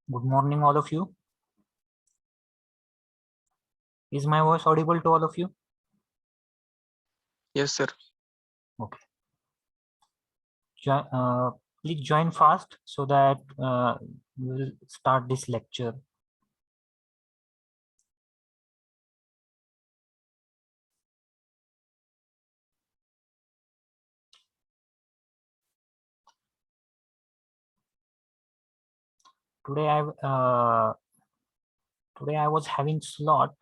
Good morning, all of you. Is my voice audible to all of you? Yes, sir. Okay. Please join fast so that we will start this lecture. Today I was having slot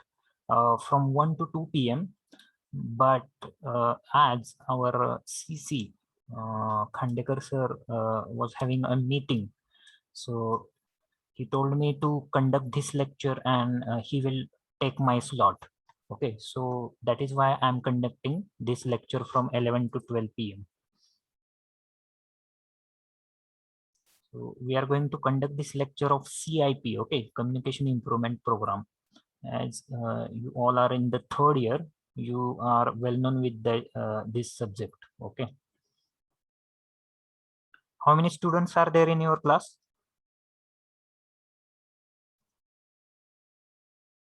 from 1 to 2 p.m. But as our CC Khandekar sir was having a meeting, so he told me to conduct this lecture and he will take my slot. Okay, so that is why I'm conducting this lecture from 11 to 12 p.m. So we are going to conduct this lecture of CIP, okay, Communication Improvement Program. As you all are in the third year, you are well known with this subject, okay. How many students are there in your class?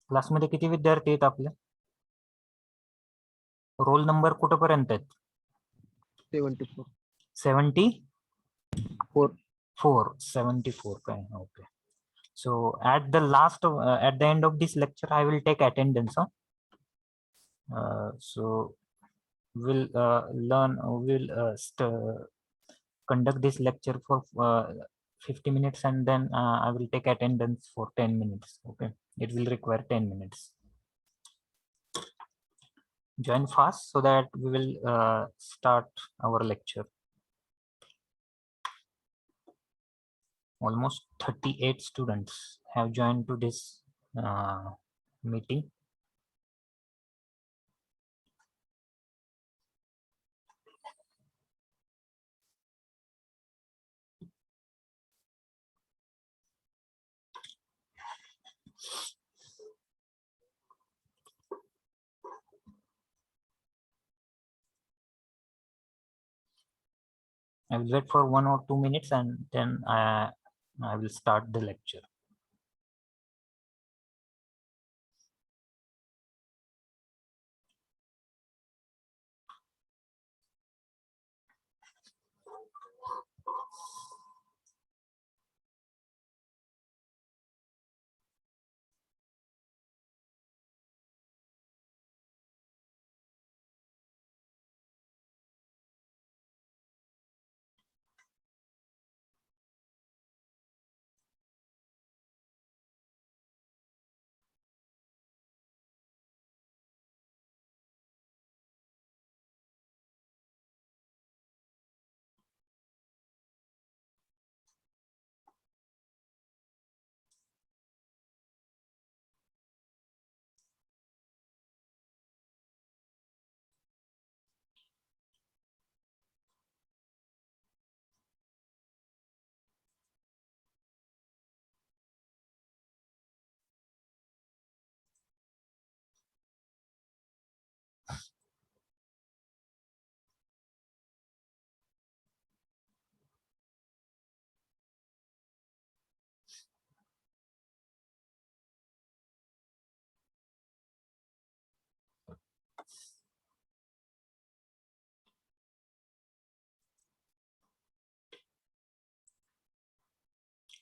क्लासमध्ये किती विद्यार्थी आहेत आपले? Roll number कुठपर्यंत आहेत? 74. 74 काय? Okay. So at the end of this lecture, I will take attendance. So we'll conduct this lecture for 50 minutes and then I will take attendance for 10 minutes. Okay, it will require 10 minutes. Join fast so that we will start our lecture. Almost 38 students have joined to this meeting. I will wait for 1 or 2 minutes and then I will start the lecture.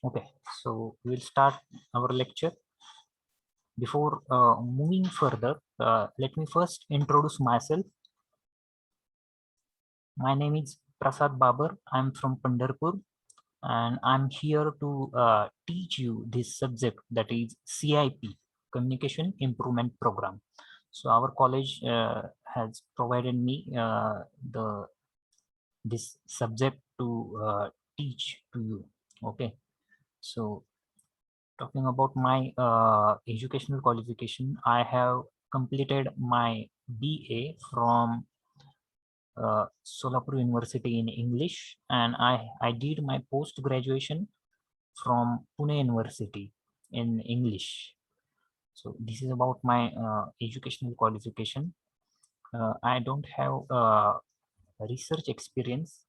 Okay, so we'll start our lecture. Before moving further, let me first introduce myself. My name is Prasad Babar. I'm from Pandharpur and I'm here to teach you this subject, that is CIP, Communication Improvement Program. So our college has provided me this subject to teach to you. Okay, so talking about my educational qualification, I have completed my BA from Solapur University in English, and I did my post graduation from Pune University in English. So this is about my educational qualification. I don't have research experience,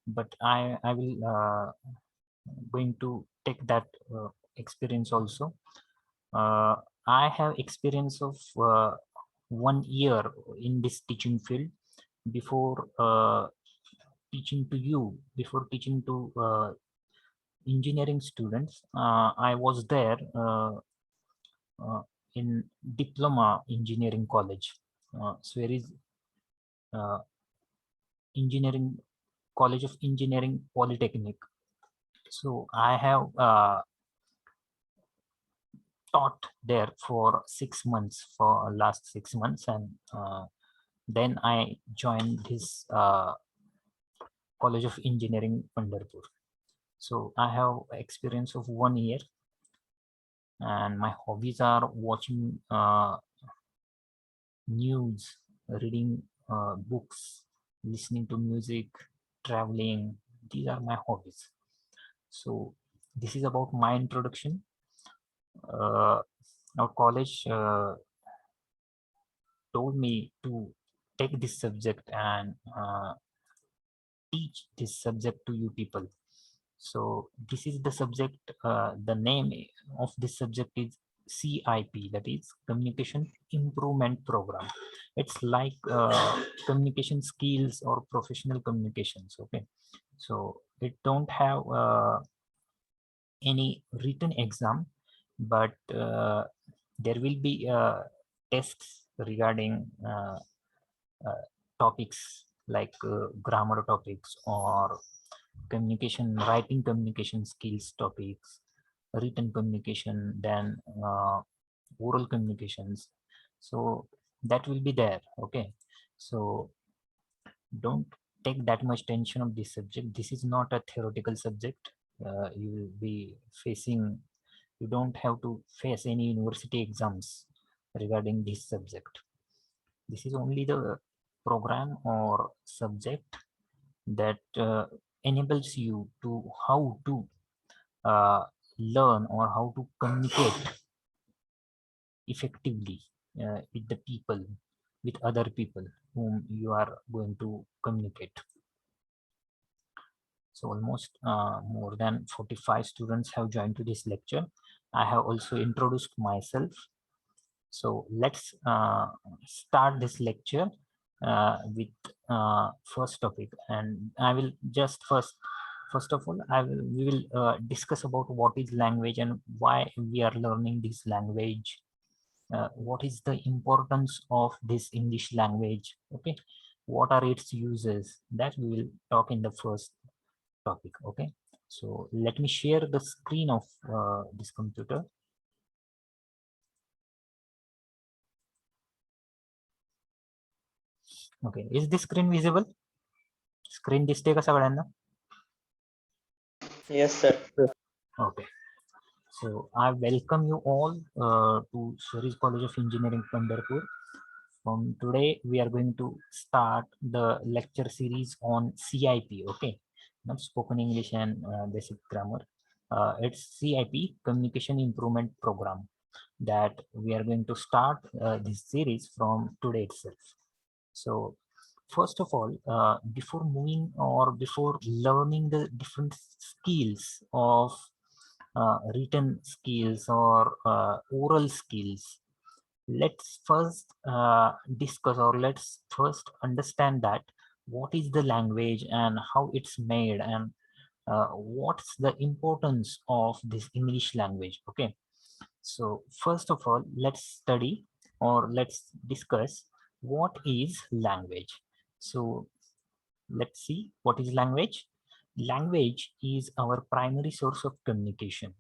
but I will going to take that experience also. I have experience of 1 year in this teaching field. Before teaching to you, before teaching to engineering students, I was there in diploma engineering college. So there is engineering college of engineering polytechnic. So I have taught there for 6 months, for last 6 months, and then I joined this College of Engineering Pandharpur. So I have experience of 1 year, and my hobbies are watching news, reading books, listening to music, traveling. These are my hobbies. So this is about my introduction. Our college told me to take this subject and teach this subject to you people. So this is the subject, the name of this subject is CIP, that is Communication Improvement Program. It's like communication skills or professional communications, okay? So it don't have any written exam, but there will be tests regarding topics like grammar topics or communication, writing communication skills topics, written communication, then oral communications. So that will be there, okay? So don't take that much tension of this subject. This is not a theoretical subject. You will be facing, you don't have to face any university exams regarding this subject. This is only the program or subject that enables you to how to learn or how to communicate effectively with the people, with other people whom you are going to communicate. So almost more than 45 students have joined to this lecture. I have also introduced myself. So let's start this lecture with first topic, and I will just first of all we will discuss about what is language and why we are learning this language. What is the importance of this English language? Okay, what are its uses? That we will talk in the first topic. Okay, so let me share the screen of this computer. Okay, is this screen visible? Screen दिसते का सगळ्यांना? Yes, sir. Okay, so I welcome you all to Swadesh College of Engineering, Pandharpur. From today, we are going to start the lecture series on CIP. Okay, not spoken English and basic grammar. It's CIP, Communication Improvement Program, that we are going to start this series from today itself. So first of all, before moving or before learning the different skills of written skills or oral skills, let's first discuss, or let's first understand that what is the language and how it's made, and what's the importance of this English language. Okay, so first of all, let's study or let's discuss what is language. So let's see what is language. Language is our primary source of communication.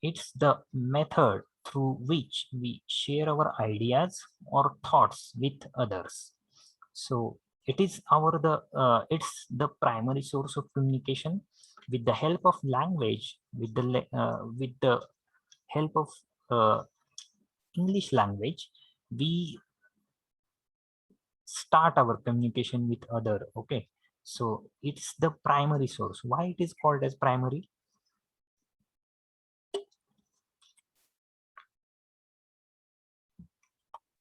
It's the method through which we share our ideas or thoughts with others. So it is it's the primary source of communication. With the help of language, with the help of English language, we start our communication with other. Okay, so it's the primary source. Why it is called as primary?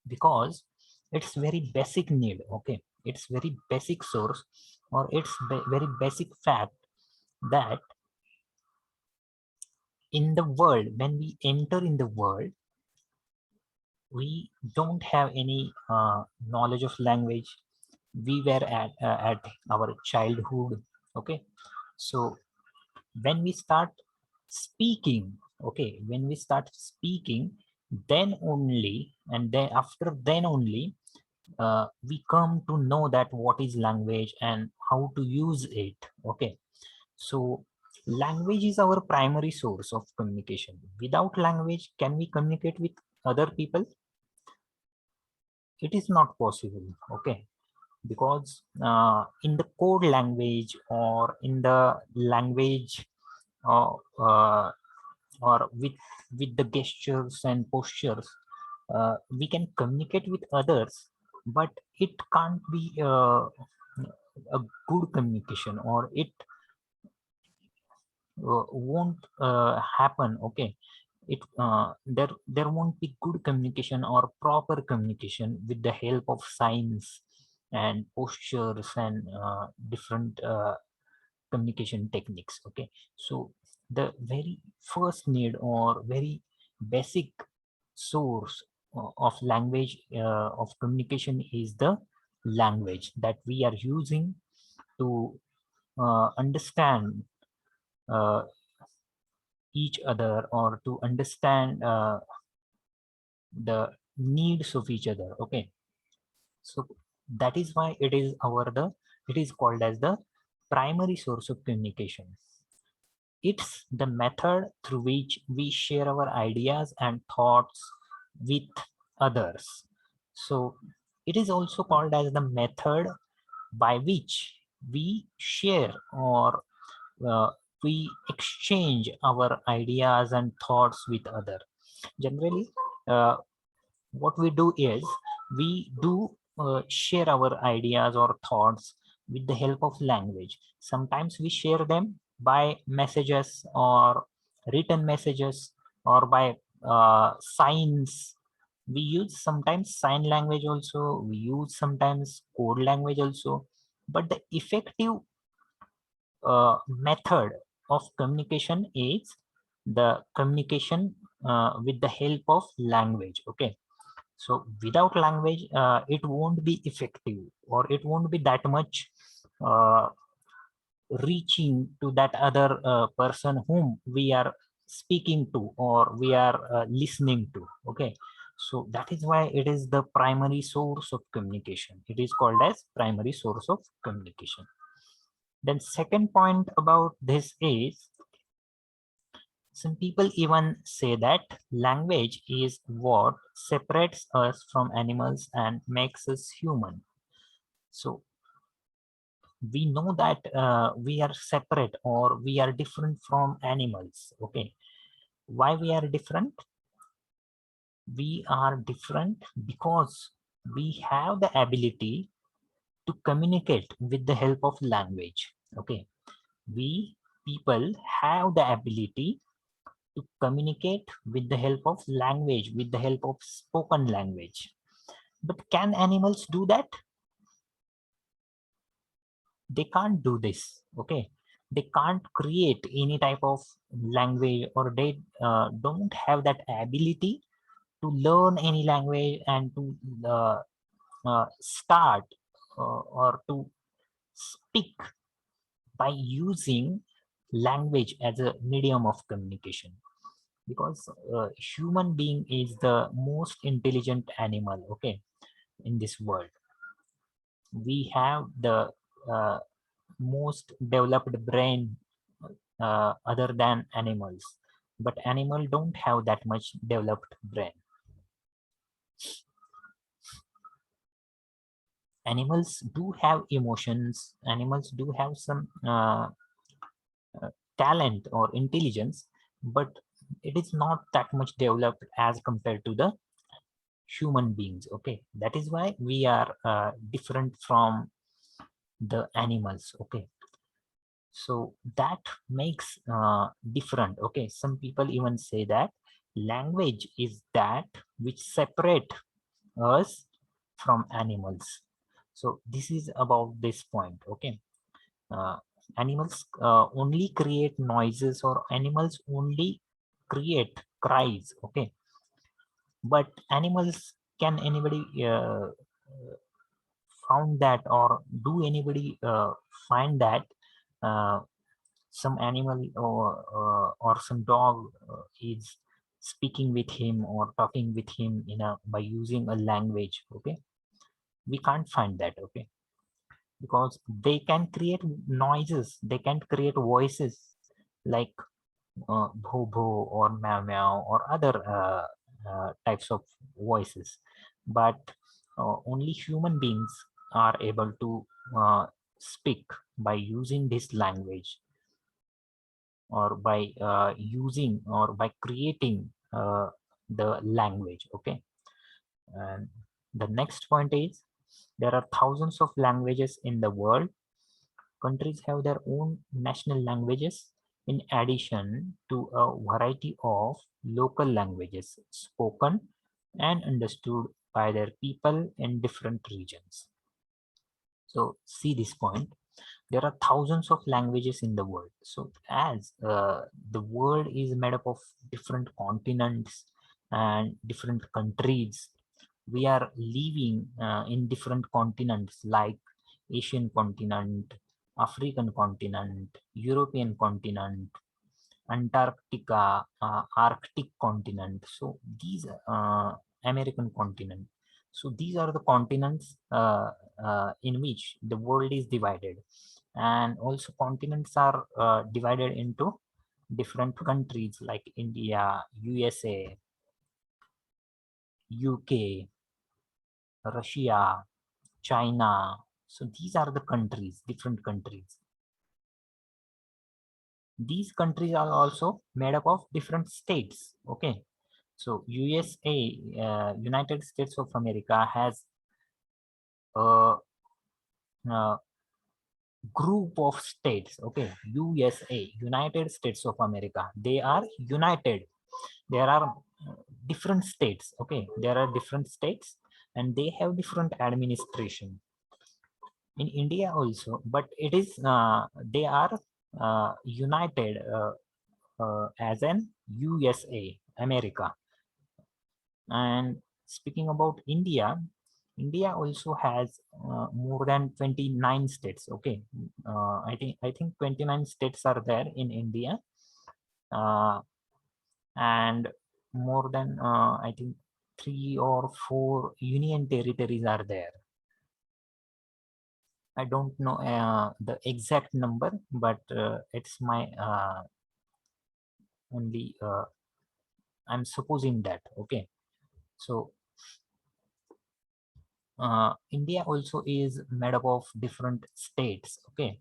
Because it's very basic need. Okay, it's very basic source, or it's very basic fact that in the world, when we enter in the world, we don't have any knowledge of language. We were at our childhood. Okay, so when we start speaking, okay, when we start speaking, then only, and then after then only, we come to know that what is language and how to use it. Okay, so language is our primary source of communication. Without language, can we communicate with other people? It is not possible. Okay, because in the code language, or in the language, uh, or with the gestures and postures, we can communicate with others, but it can't be a good communication, or it won't happen. Okay, there won't be good communication or proper communication with the help of signs and postures and different communication techniques. Okay, so the very first need or very basic source of language, of communication, is the language that we are using to understand uh, each other, or to understand the needs of each other. Okay, so that is why it is called as the primary source of communication. It's the method through which we share our ideas and thoughts with others. So it is also called as the method by which we share, or uh, we exchange our ideas and thoughts with other. Generally, uh, what we do is we do share our ideas or thoughts with the help of language. Sometimes we share them by messages, or written messages, or by signs. We use sometimes sign language also, we use sometimes code language also, but the effective method of communication is the communication with the help of language. Okay, so without language, it won't be effective, or it won't be that much uh, reaching to that other person whom we are speaking to, or we are listening to. Okay, so that is why it is the primary source of communication. It is called as primary source of communication. Then second point about this is, some people even say that language is what separates us from animals and makes us human. So we know that we are separate, or we are different from animals. Okay, why we are different? We are different because we have the ability to communicate with the help of language. Okay, we people have the ability to communicate with the help of language, with the help of spoken language. But can animals do that? They can't do this. Okay, they can't create any type of language, or they don't have that ability to learn any language and to start or to speak by using language as a medium of communication. Because human being is the most intelligent animal, okay, in this world. We have the uh, most developed brain other than animals, but animal don't have that much developed brain. Animals do have emotions, animals do have some talent or intelligence, but it is not that much developed as compared to the human beings. Okay, that is why we are different from the animals. Okay, so that makes different. Okay, some people even say that language is that which separate us from animals. So this is about this point. Okay, uh, animals only create noises, or animals only create cries. Okay, but animals, can anybody found that, or do anybody find that some animal or some dog is speaking with him or talking with him in a by using a language? Okay, we can't find that. Okay, because they can create noises, they can create voices like bho bho or meow meow or other types of voices, but only human beings are able to speak by using this language, or by using or by creating the language. Okay, and the next point is, there are thousands of languages in the world. Countries have their own national languages in addition to a variety of local languages spoken and understood by their people in different regions. So see this point. There are thousands of languages in the world. So as the world is made up of different continents and different countries, we are living in different continents like Asian continent, African continent, European continent, Antarctica, Arctic continent. So these American continent. So these are the continents in which the world is divided, and also continents are divided into different countries like India, USA, UK, Russia, China. So these are the countries, different countries. These countries are also made up of different states. Okay, so USA, United States of America, has a, a group of states. Okay, USA, United States of America, they are united. There are different states. Okay, there are different states and they have different administration. In India also, but it is they are united as an USA, America. And speaking about India, India also has more than 29 states. Okay, I think 29 states are there in India, uh, and more than I think 3 or 4 union territories are there. I don't know the exact number, but it's my only I'm supposing that. Okay, so India also is made up of different states. Okay,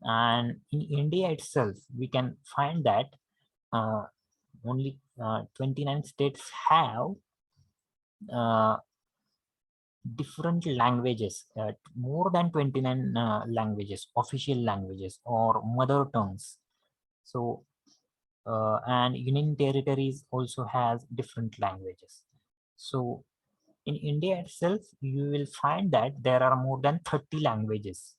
and in India itself, we can find that only 29 states have uh, different languages, more than 29 languages, official languages or mother tongues. So and union territories also has different languages. So in India itself, you will find that there are more than 30 languages,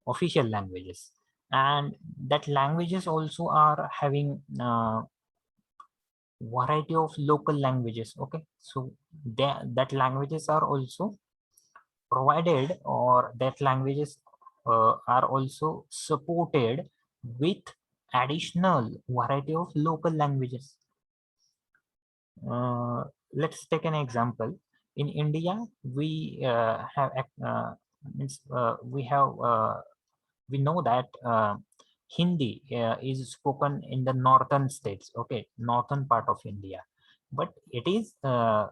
official languages, and that languages also are having variety of local languages. Okay, so that languages are also provided, or that languages are also supported with additional variety of local languages. uh, let's take an example. In India, we have means we know that Hindi is spoken in the northern states. Okay, northern part of India, but uh,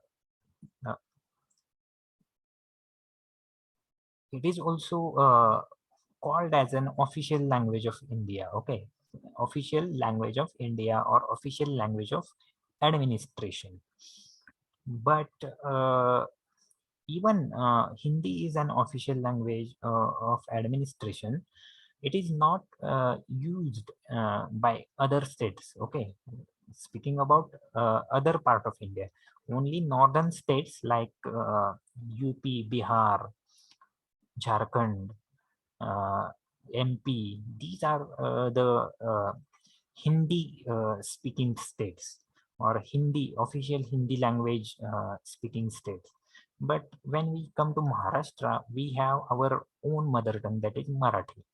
it is also called as an official language of India. Okay, official language of India or official language of administration. But even Hindi is an official language of administration. It is not used by other states. Okay, speaking about other part of India, only northern states like UP, Bihar, Jharkhand, MP, these are the Hindi speaking states. or Hindi, official Hindi language speaking states. But when we come to Maharashtra, we have our own mother tongue, that is Marathi.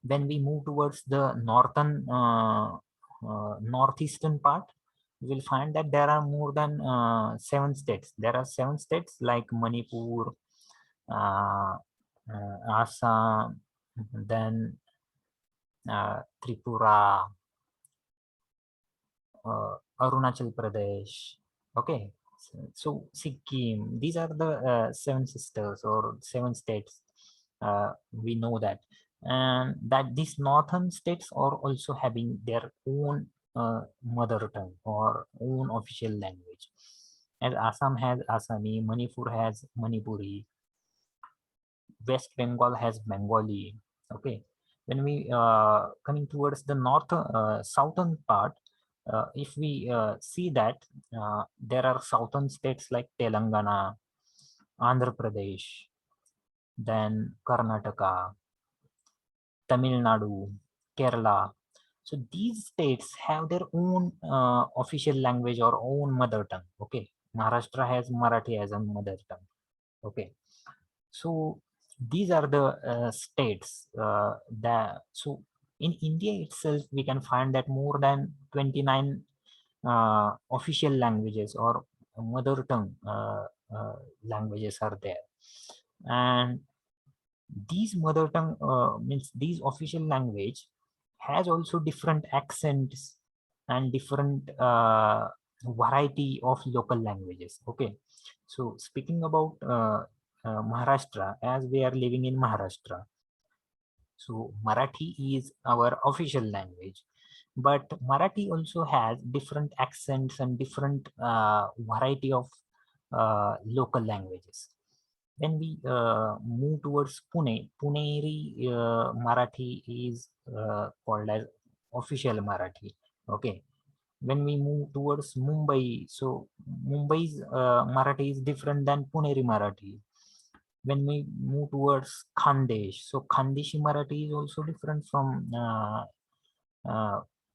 When we move towards the northeastern part, we will find that there are more than 7 states. There are 7 states like Manipur, uh, Assam, then Tripura, Arunachal Pradesh. Okay, so Sikkim. These are the 7 sisters or 7 states. We know that, and that these northern states are also having their own mother tongue or own official language. As Assam has Assami, Manipur has Manipuri, West Bengal has Bengali. Okay, when we coming towards the southern part, if we see that there are southern states like Telangana, Andhra Pradesh, then Karnataka, Tamil Nadu, Kerala. So these states have their own official language or own mother tongue. Okay, Maharashtra has Marathi as a mother tongue. Okay, so these are the states that so in India itself we can find that more than 29 official languages or mother tongue languages are there, and these mother tongue means these official language has also different accents and different variety of local languages. Okay, so speaking about Maharashtra, as we are living in Maharashtra, so Marathi is our official language, but Marathi also has different accents and different variety of local languages. When we move towards Puneri Marathi is called as official Marathi. Okay. When we move towards Mumbai, so Mumbai's Marathi is different than Puneri Marathi. When we move towards Khandesh, so Khandeshi Marathi is also different from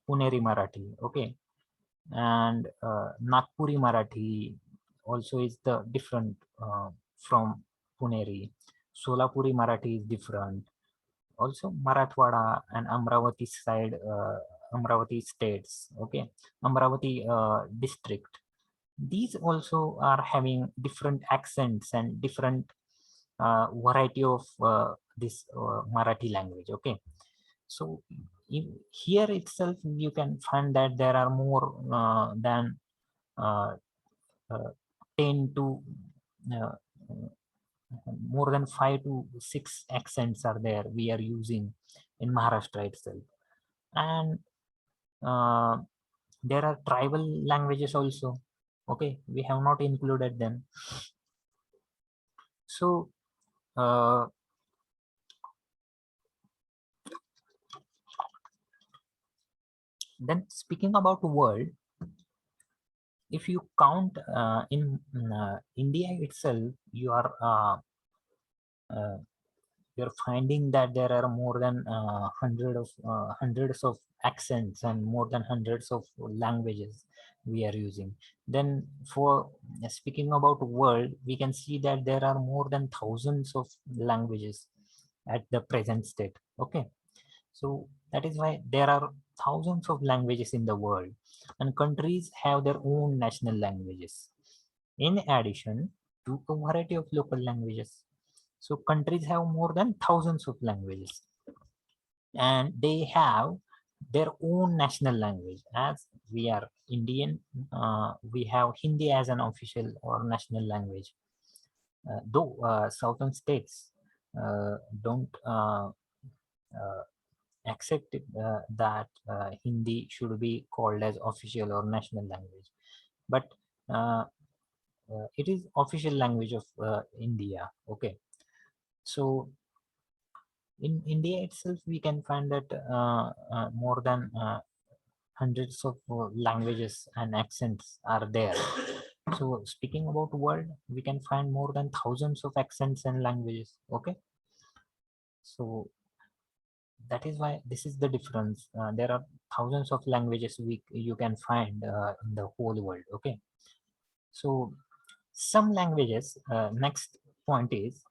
Puneri Marathi. Okay, and Nagpuri Marathi also is the different from Puneri. Solapuri Marathi is different. Also Marathwada and Amravati side, Amravati states. Okay, Amravati district. These also are having different accents and different variety of this Marathi language. Okay, so here itself you can find that there are more than uh, uh, 10 to uh, more than 5 to 6 accents are there we are using in Maharashtra itself, and uh, there are tribal languages also. Okay, we have not included them. So then speaking about world, if you count in India itself, uh, you're finding that there are more than hundreds of accents and more than hundreds of languages we are using. Then for speaking about world, we can see that there are more than thousands of languages at the present state. Okay, so that is why there are thousands of languages in the world, and countries have their own national languages in addition to a variety of local languages. So countries have more than thousands of languages, and they have their own national language. As we are Indian, we have Hindi as an official or national language. Though southern states don't accept that Hindi should be called as official or national language, but it is official language of India. Okay, so in India itself, we can find that more than hundreds of languages and accents are there. So speaking about world, we can find more than thousands of accents and languages. Okay, so that is why this is the difference. There are thousands of languages you can find in the whole world. Okay, so some languages, next point is,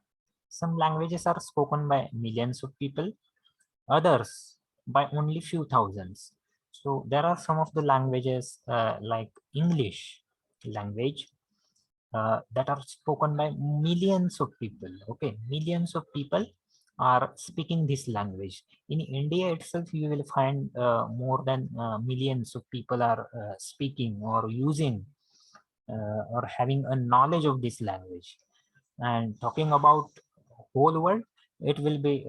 some languages are spoken by millions of people, others by only few thousands. So there are some of the languages like English language that are spoken by millions of people. Okay, millions of people are speaking this language. In India itself, you will find more than millions of people are speaking or using or having a knowledge of this language. And talking about whole world, it will be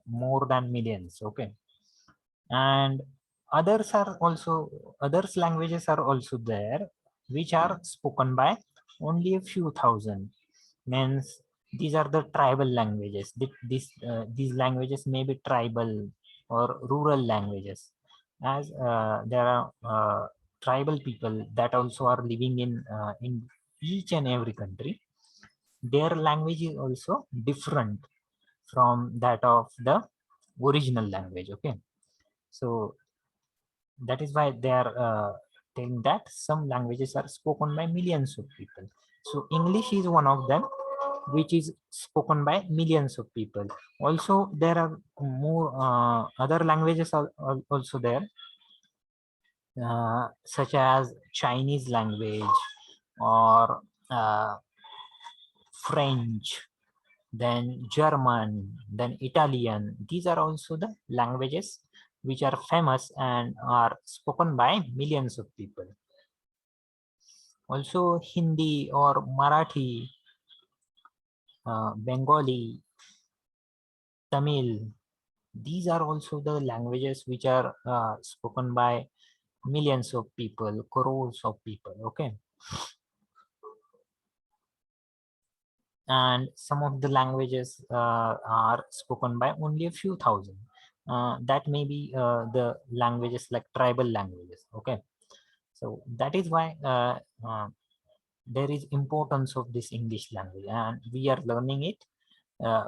more than millions. Okay, and others languages are also there which are spoken by only a few thousand. Means these are the tribal languages. These languages may be tribal or rural languages, as there are tribal people that also are living in each and every country. Their language is also different from that of the original language. Okay, so that is why they are telling that some languages are spoken by millions of people. So English is one of them which is spoken by millions of people. Also there are more other languages are also there, such as Chinese language or French, then German, then Italian. These are also the languages which are famous and are spoken by millions of people. Also Hindi or Marathi, Bengali, Tamil, these are also the languages which are spoken by millions of people, crores of people. Okay, and some of the languages are spoken by only a few thousand. That may be the languages like tribal languages. Okay, so that is why there is importance of this English language, and we are learning it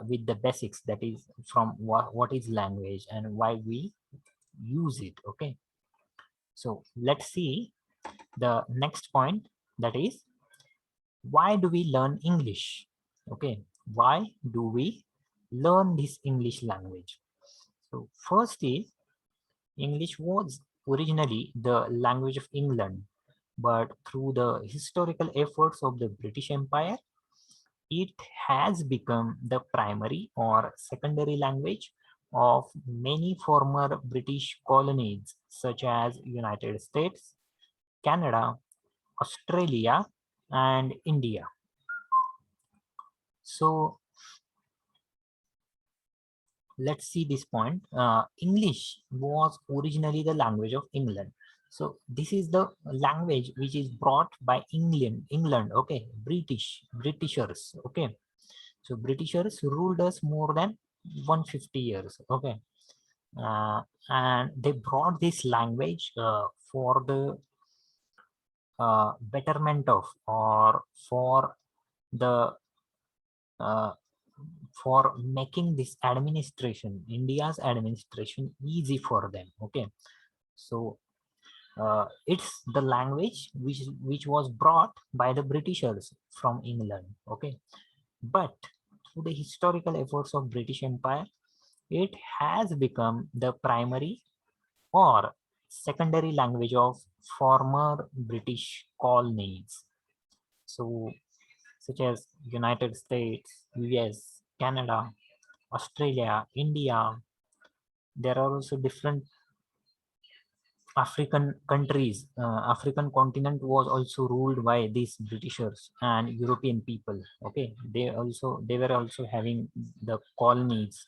with the basics, that is from what is language and why we use it. Okay, so let's see the next point, that is, why do we learn English? Okay, why do we learn this English language? So first is, English was originally the language of England, but through the historical efforts of the British Empire, it has become the primary or secondary language of many former British colonies such as United States, Canada, Australia, and India. So let's see this point. English was originally the language of England. So this is the language which is brought by England. Okay, Britishers. Okay, so Britishers ruled us more than 150 years. Okay, and they brought this language for the betterment of, or the uh, for making this administration, India's administration, easy for them. Okay, so it's the language which was brought by the Britishers from England. Okay, but through the historical efforts of British Empire, it has become the primary or secondary language of former British colonies. So such as United States, US, Canada, Australia, India. There are also different African countries. African continent was also ruled by these Britishers and European people. Okay, they were also having the colonies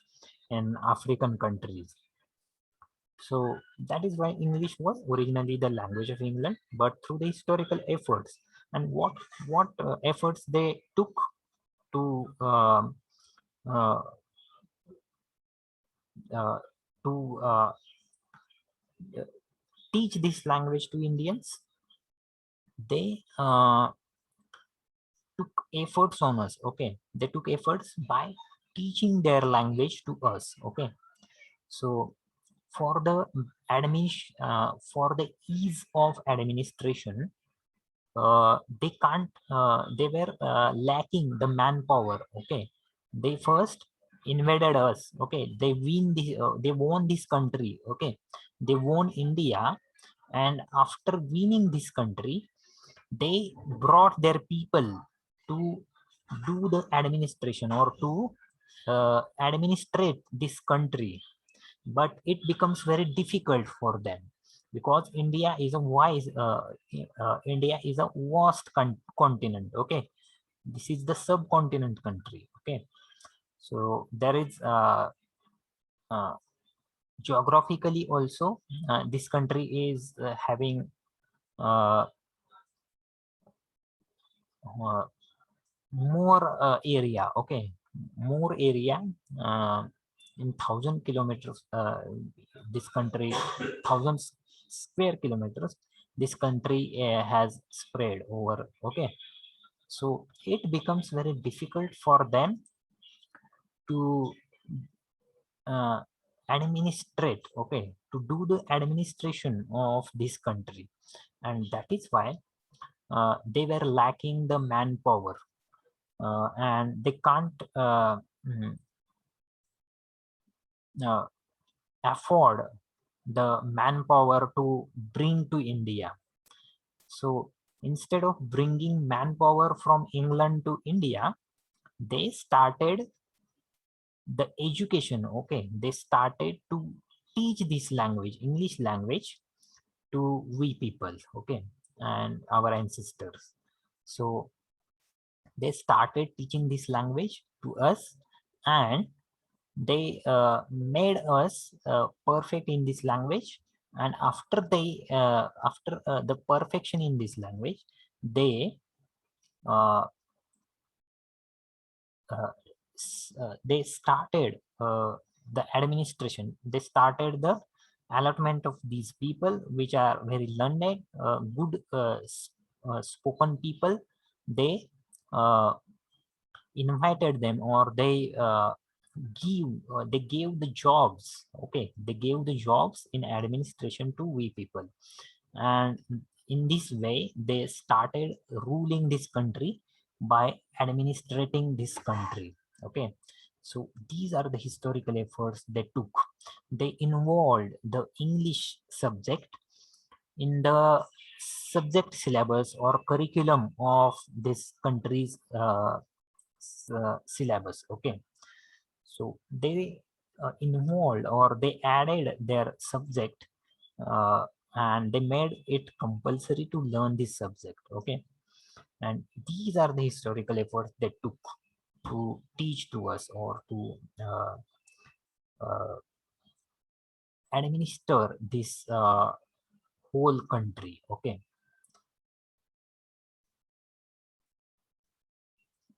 in African countries. So that is why English was originally the language of England, but through the historical efforts, and what efforts they took to uh, uh, to teach this language to Indians, they took efforts on us. Okay, they took efforts by teaching their language to us. Okay, So for the for the ease of administration, they were lacking the manpower. Okay, they first invaded us. Okay, they won this country. Okay, they won India, and after winning this country, they brought their people to do the administration or to administrate this country, but it becomes very difficult for them because India is a vast continent. Okay, this is the subcontinent country. Okay, so there is uh, geographically also this country is having uh, uh, more area. Okay, more area in 1,000 kilometers. This country, thousands square kilometers, this country has spread over. Okay, so it becomes very difficult for them to uh, administrate. Okay, to do the administration of this country, and that is why they were lacking the manpower, and they can't uh, afford the manpower to bring to India. So instead of bringing manpower from England to India, they started the education. Okay, they started to teach this language, English language, to we people. Okay, and our ancestors. So they started teaching this language to us, and they made us perfect in this language. And after the perfection in this language, uh, uh, they started the administration. They started the allotment of these people which are very learned, good spoken people. They uh, invited them, or they gave the jobs. Okay, they gave the jobs in administration to we people, and in this way they started ruling this country by administrating this country. Okay, so these are the historical efforts they took. They involved the English subject in the subject syllabus or curriculum of this country's syllabus. Okay, so they involved, or they added their subject, uh, and they made it compulsory to learn this subject. Okay, and these are the historical efforts they took to teach to us, or to uh, administer this whole country. Okay,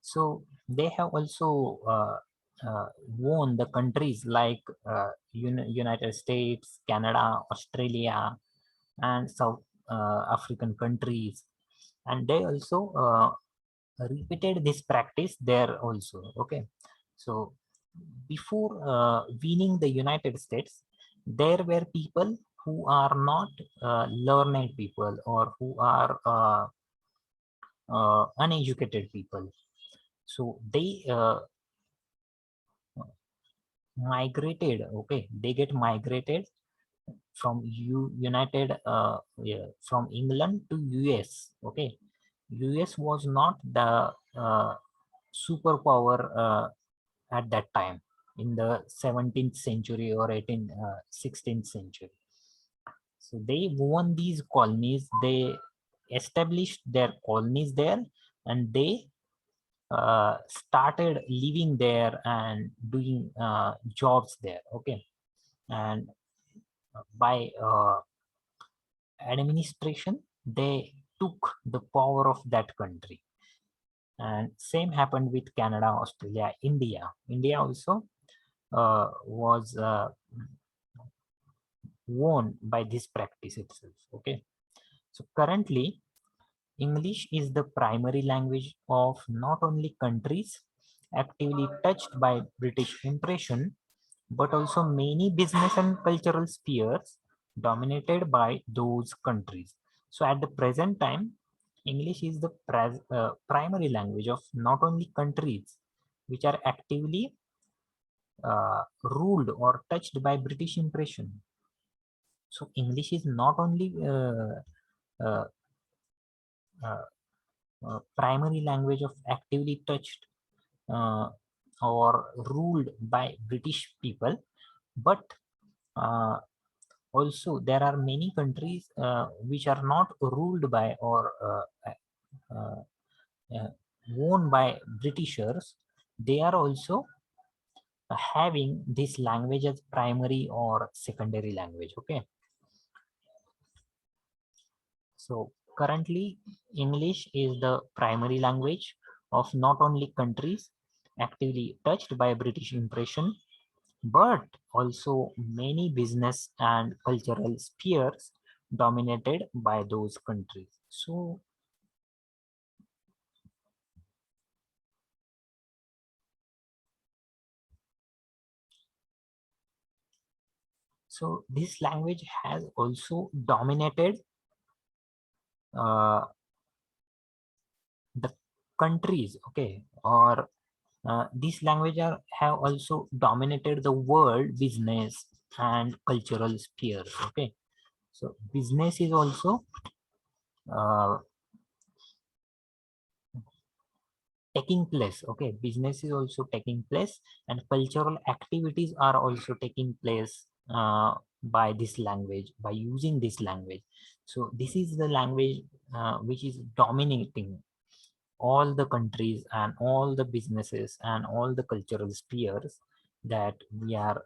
so they have also won the countries like United States, Canada, Australia, and South African countries, and they also repeated this practice there also. Okay, so before winning the United States, there were people who are not learned people, or who are uneducated people. So they migrated. Okay, they get migrated from United yeah, from England to US. Okay, US was not the superpower at that time in the 17th century or 16th century. So they won these colonies, they established their colonies there, and they started living there and doing jobs there. Okay, and by administration, they took the power of that country. And same happened with Canada, Australia, India. India also was won by this practice itself. Okay, so currently English is the primary language of not only countries actively touched by British impression, but also many business and cultural spheres dominated by those countries. So at the present time, English is the primary language of not only countries which are actively ruled or touched by British impression. So English is not only uh, uh, primary language of actively touched uh, or ruled by British people, but uh, also there are many countries which are not ruled by or uh, uh, owned by Britishers. They are also having this language as primary or secondary language. Okay, so currently English is the primary language of not only countries actively touched by British impression, but also many business and cultural spheres dominated by those countries. So this language has also dominated uh, the countries, okay, or these language have also dominated the world business and cultural spheres. Okay, so business is also uh, taking place. Okay, business is also taking place, and cultural activities are also taking place by this language, by using this language. So this is the language which is dominating all the countries and all the businesses and all the cultural spheres that we are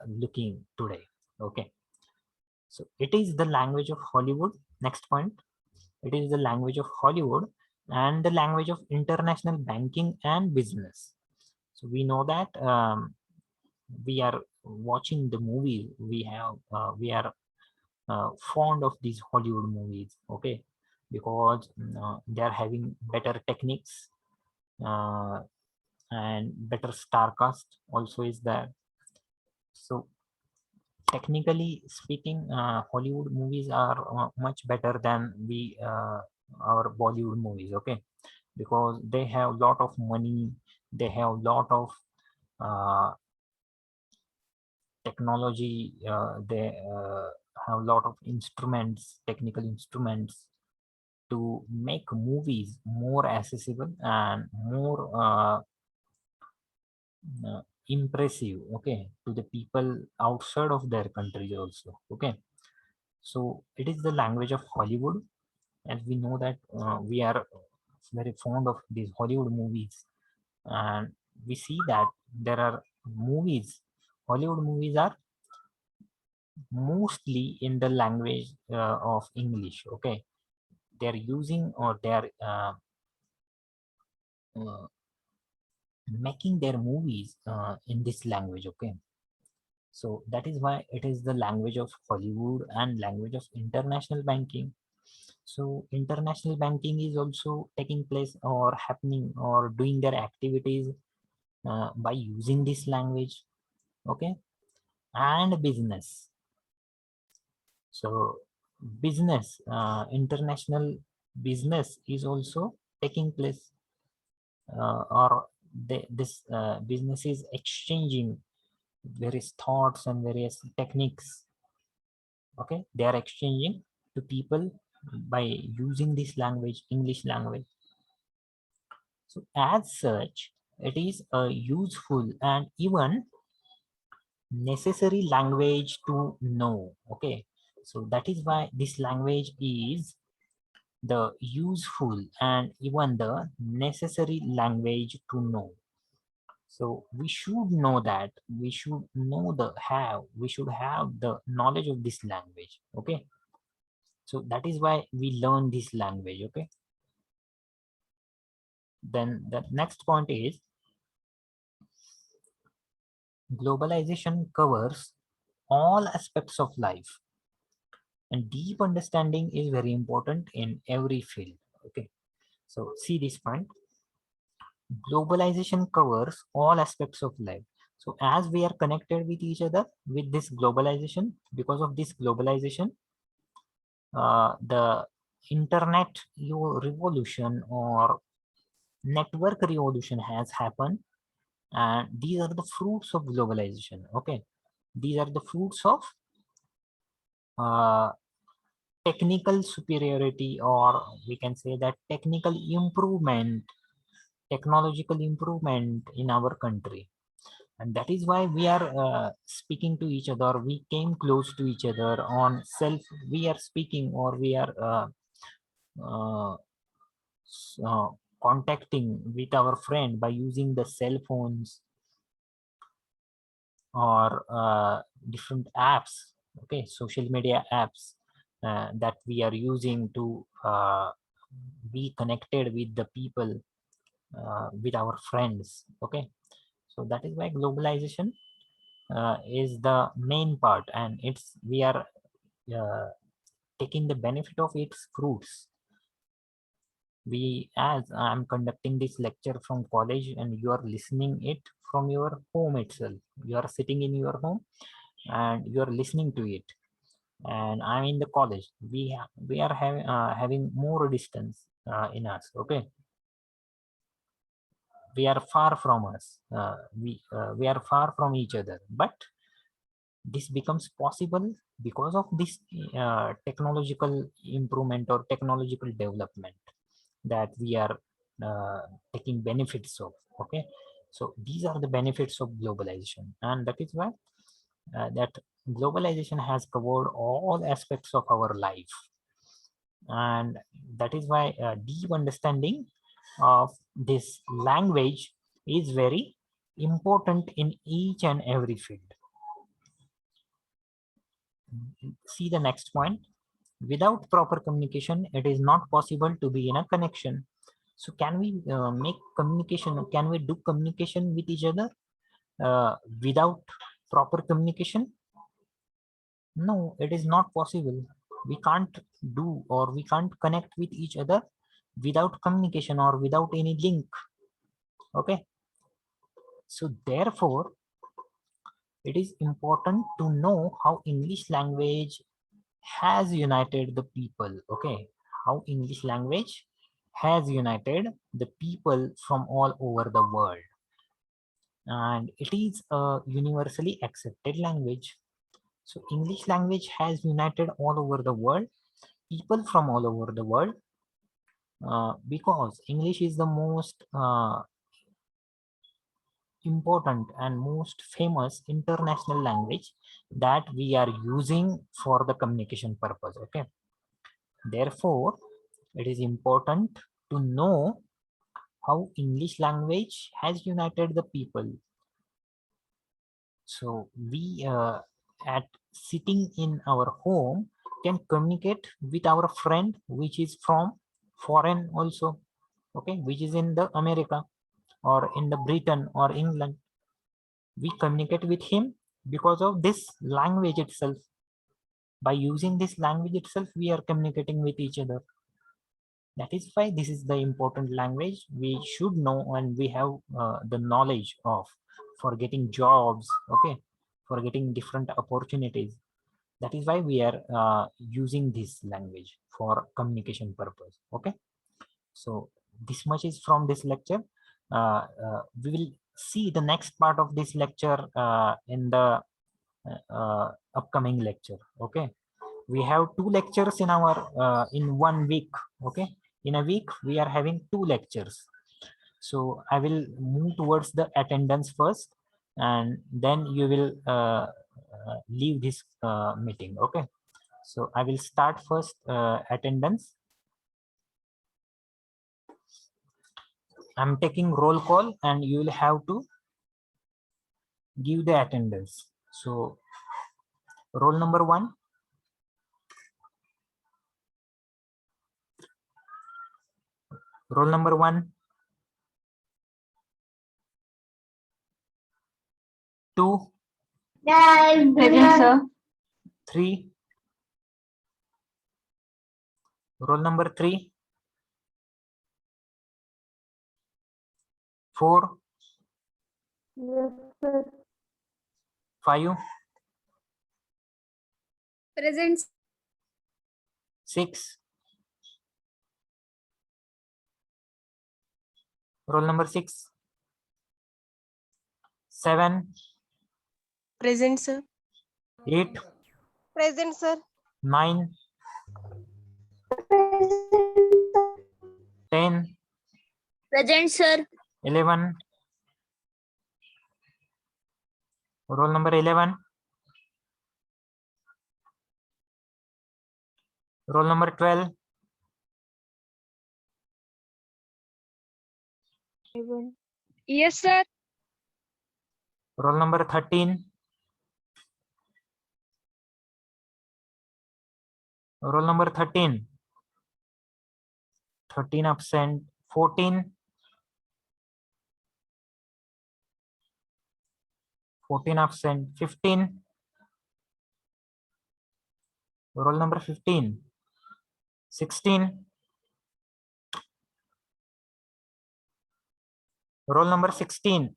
looking today. Okay, so it is the language of Hollywood. Next point, it is the language of Hollywood and the language of international banking and business. So we know that we are watching the movies. We are fond of these Hollywood movies. Okay, because they are having better techniques uh, and better star cast also is there. So technically speaking, Hollywood movies are much better than the our Bollywood movies. Okay, because they have lot of money, they have lot of uh, technology, they have a lot of instruments, technical instruments to make movies more accessible and more impressive, okay, to the people outside of their countries also. Okay, so it is the language of Hollywood, as we know that we are very fond of these Hollywood movies, and we see that there are movies, Hollywood movies are mostly in the language of English. Okay, they're using or they're uh, making their movies in this language. Okay, so that is why it is the language of Hollywood and language of international banking. So international banking is also taking place or happening or doing their activities by using this language. Okay, and business. So business, international business is also taking place, or this business is exchanging various thoughts and various techniques. Okay, they are exchanging to people by using this language, English language. So as such, it is a useful and even necessary language to know. Okay, so that is why this language is the useful and even the necessary language to know. So we should know that, we should have the knowledge of this language. Okay, so that is why we learn this language. Okay, then the next point is globalization covers all aspects of life, and deep understanding is very important in every field. Okay, so see this point, globalization covers all aspects of life. So as we are connected with each other with this globalization, because of this globalization, the internet revolution or network revolution has happened, and these are the fruits of globalization. Okay, these are the fruits of technical superiority, or we can say that technical improvement, technological improvement in our country. And that is why we are speaking to each other. We came close to each other on self. We are speaking, or we are uh, uh, contacting with our friend by using the cell phones or different apps. Okay, social media apps that we are using to be connected with the people, with our friends. Okay, so that is why globalization is the main part, and we are uh, taking the benefit of its fruits. As I'm conducting this lecture from college and you are listening it from your home itself, you are sitting in your home and you are listening to it, and I'm in the college. We are having more distance in us. Okay, we are far from us. We are far from each other, but this becomes possible because of this technological improvement or technological development that we are taking benefits of. Okay, so these are the benefits of globalization, and that is why that globalization has covered all aspects of our life, and that is why deep understanding of this language is very important in each and every field. See the next point. Without proper communication, it is not possible to be in a connection. So can we make communication, can we do communication with each other without proper communication? No, it is not possible. We can't do, or we can't connect with each other without communication or without any link. Okay. So therefore, it is important to know how English language has united the people. Okay, how English language has united the people from all over the world, and it is a universally accepted language. So English language has united all over the world, people from all over the world, because English is the most important and most famous international language that we are using for the communication purpose. Okay, therefore it is important to know how English language has united the people. So we at sitting in our home can communicate with our friend which is from foreign also. Okay, which is in the America or in the Britain or England. We communicate with him because of this language itself. By using this language itself, we are communicating with each other. That is why this is the important language we should know, and we have the knowledge of for getting jobs. Okay, for getting different opportunities. That is why we are using this language for communication purpose. Okay, so this much is from this lecture. We will see the next part of this lecture in the upcoming lecture. Okay, we have 2 lectures in our in 1 week. Okay, in a week we are having 2 lectures. So I will move towards the attendance first, and then you will leave this meeting. Okay, so I will start first attendance. I'm taking roll call and you will have to give the attendance. So roll number 1. Roll number 1. 2. Present, sir. 3. Roll number 3. 4. Yes, sir. 5, Present. 6. Roll number 6. 7, Present, sir. 8, Present, sir. 9, 10, Present, sir. 11. Roll number 11. Roll number 12. Yes, sir. Roll number 13. Roll number 13. 13 absent. 14. 14 absent. 15. Roll number 15. 16. Roll number 16.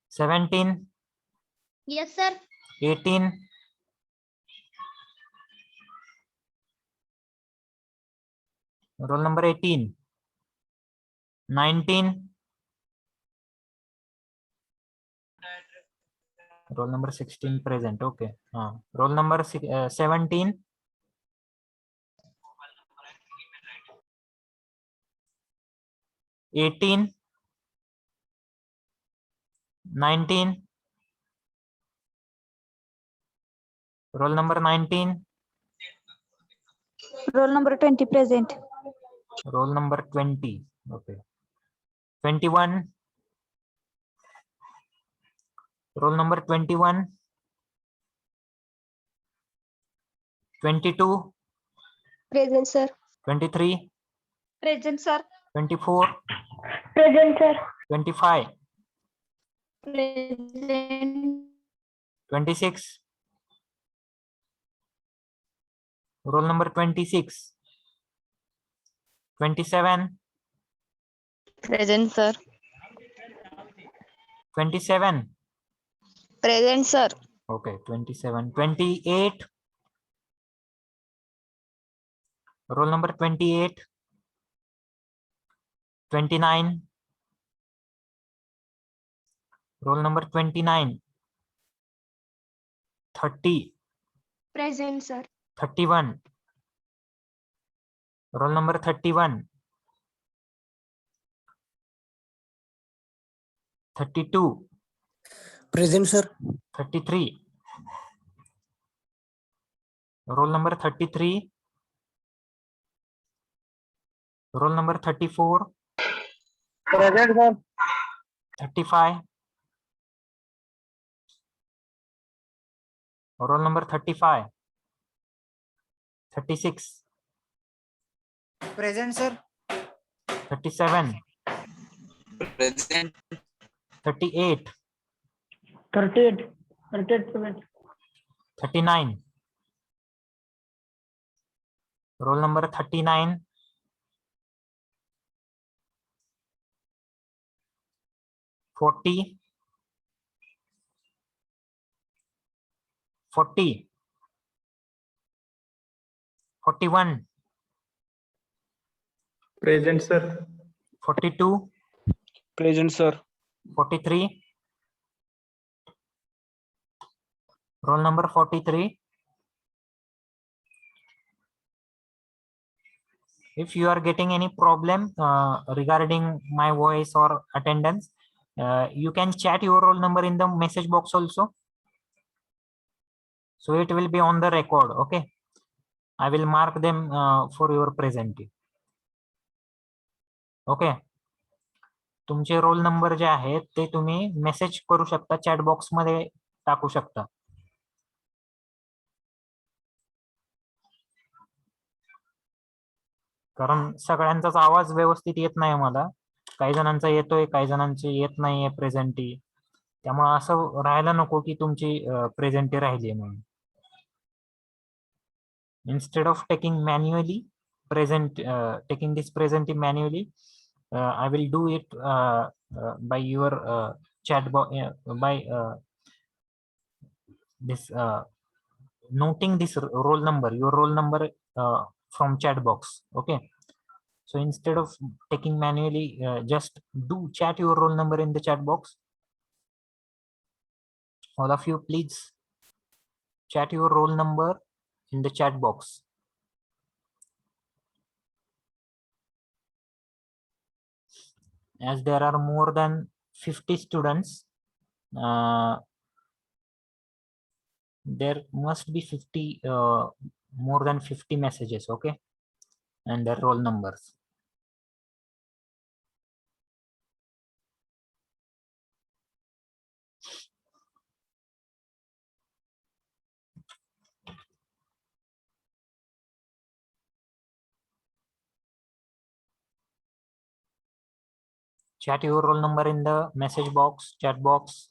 17. Yes, sir. 18. 18. 19. Roll number 16 present. Okay. Roll number 17. 18. 19. Roll number 19. Roll number 20 present. Roll number 20. Okay. 21. Roll number 21. 22. Present, sir. 23. Present, sir. 24. Present, sir. 25. Present. 26. Roll number 26. 27. Present, sir. 27. Present, sir. Okay. 27. 28. Roll number 28. 29. Roll number 29. 30. Present, sir. 31. Roll number 31. 32. Present, sir. 33. Roll number 33. Roll number 34. Present, sir. 35. Roll number 35. 36. Present, sir. 37. Present. 38. 38. 38. 39. Roll number 39. 40. 40. 41. Present, sir. 42. Present, sir. 43. Roll number 43. If you are getting any problem regarding my voice or attendance, you can chat your roll number in the message box also. So it will be on the record. Okay. I will mark them for your presenting. Okay. तुमचे roll number जे आहेत ते तुम्ही message करू शकता, chat box मध्ये टाकू शकता. कारण सगळ्यांचाच आवाज व्यवस्थित येत नाही मला. काही जणांचा येतोय, काही जणांचे येत नाहीये प्रेझेंटी. त्यामुळे असं राहायला नको की तुमची प्रेझेंटी राहिली म्हणून. Instead of taking this presenting manually, I will do it by your chat box, by this noting this roll number, your roll number from chat box. Okay. So instead of taking manually, just do chat your roll number in the chat box. All of you, please chat your roll number in the chat box. As there are more than 50 students, there must be 50 more than 50 messages, okay, and their roll numbers. Chat your roll number in the message box, chat box.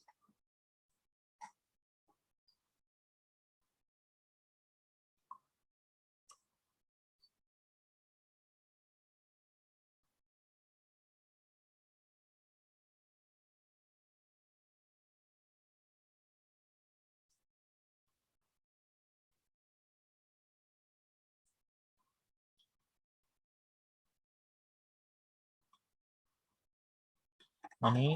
आणि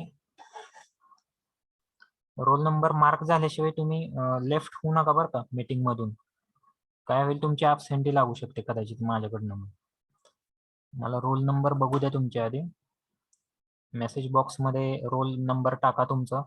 roll number mark झाल्याशिवाय तुम्ही left होऊ नका बरं का meeting मधून. काय होईल, तुमची ॲब्सेंटी लागू शकते कदाचित माझ्याकडनं. मला रोल नंबर बघू द्या तुमच्या आधी. मेसेज बॉक्स मध्ये रोल नंबर टाका तुमचा.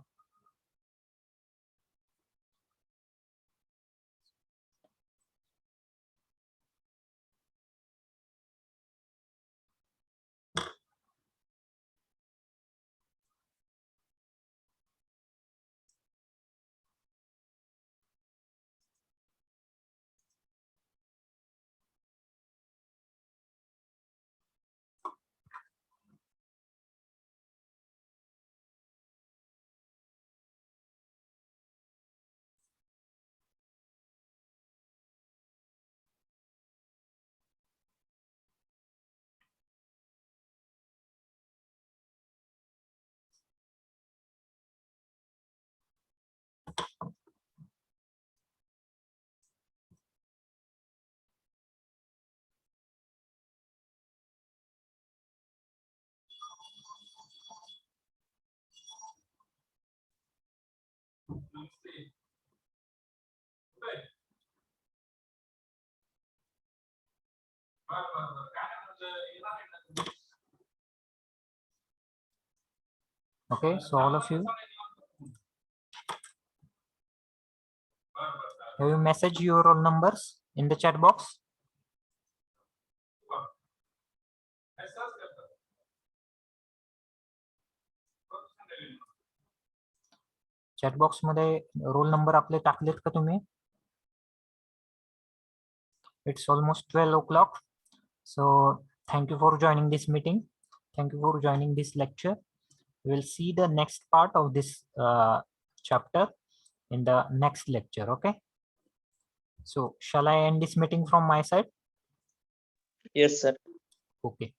Okay, so all of you, have you message your roll numbers in the chat box? Chat box मध्ये रोल नंबर आपले टाकलेत का तुम्ही? It's almost 12 o'clock. So thank you for joining this meeting. Thank you for joining this lecture. We'll see the next part of this chapter in the next lecture. Okay. So shall I end this meeting from my side? Yes, sir. Okay.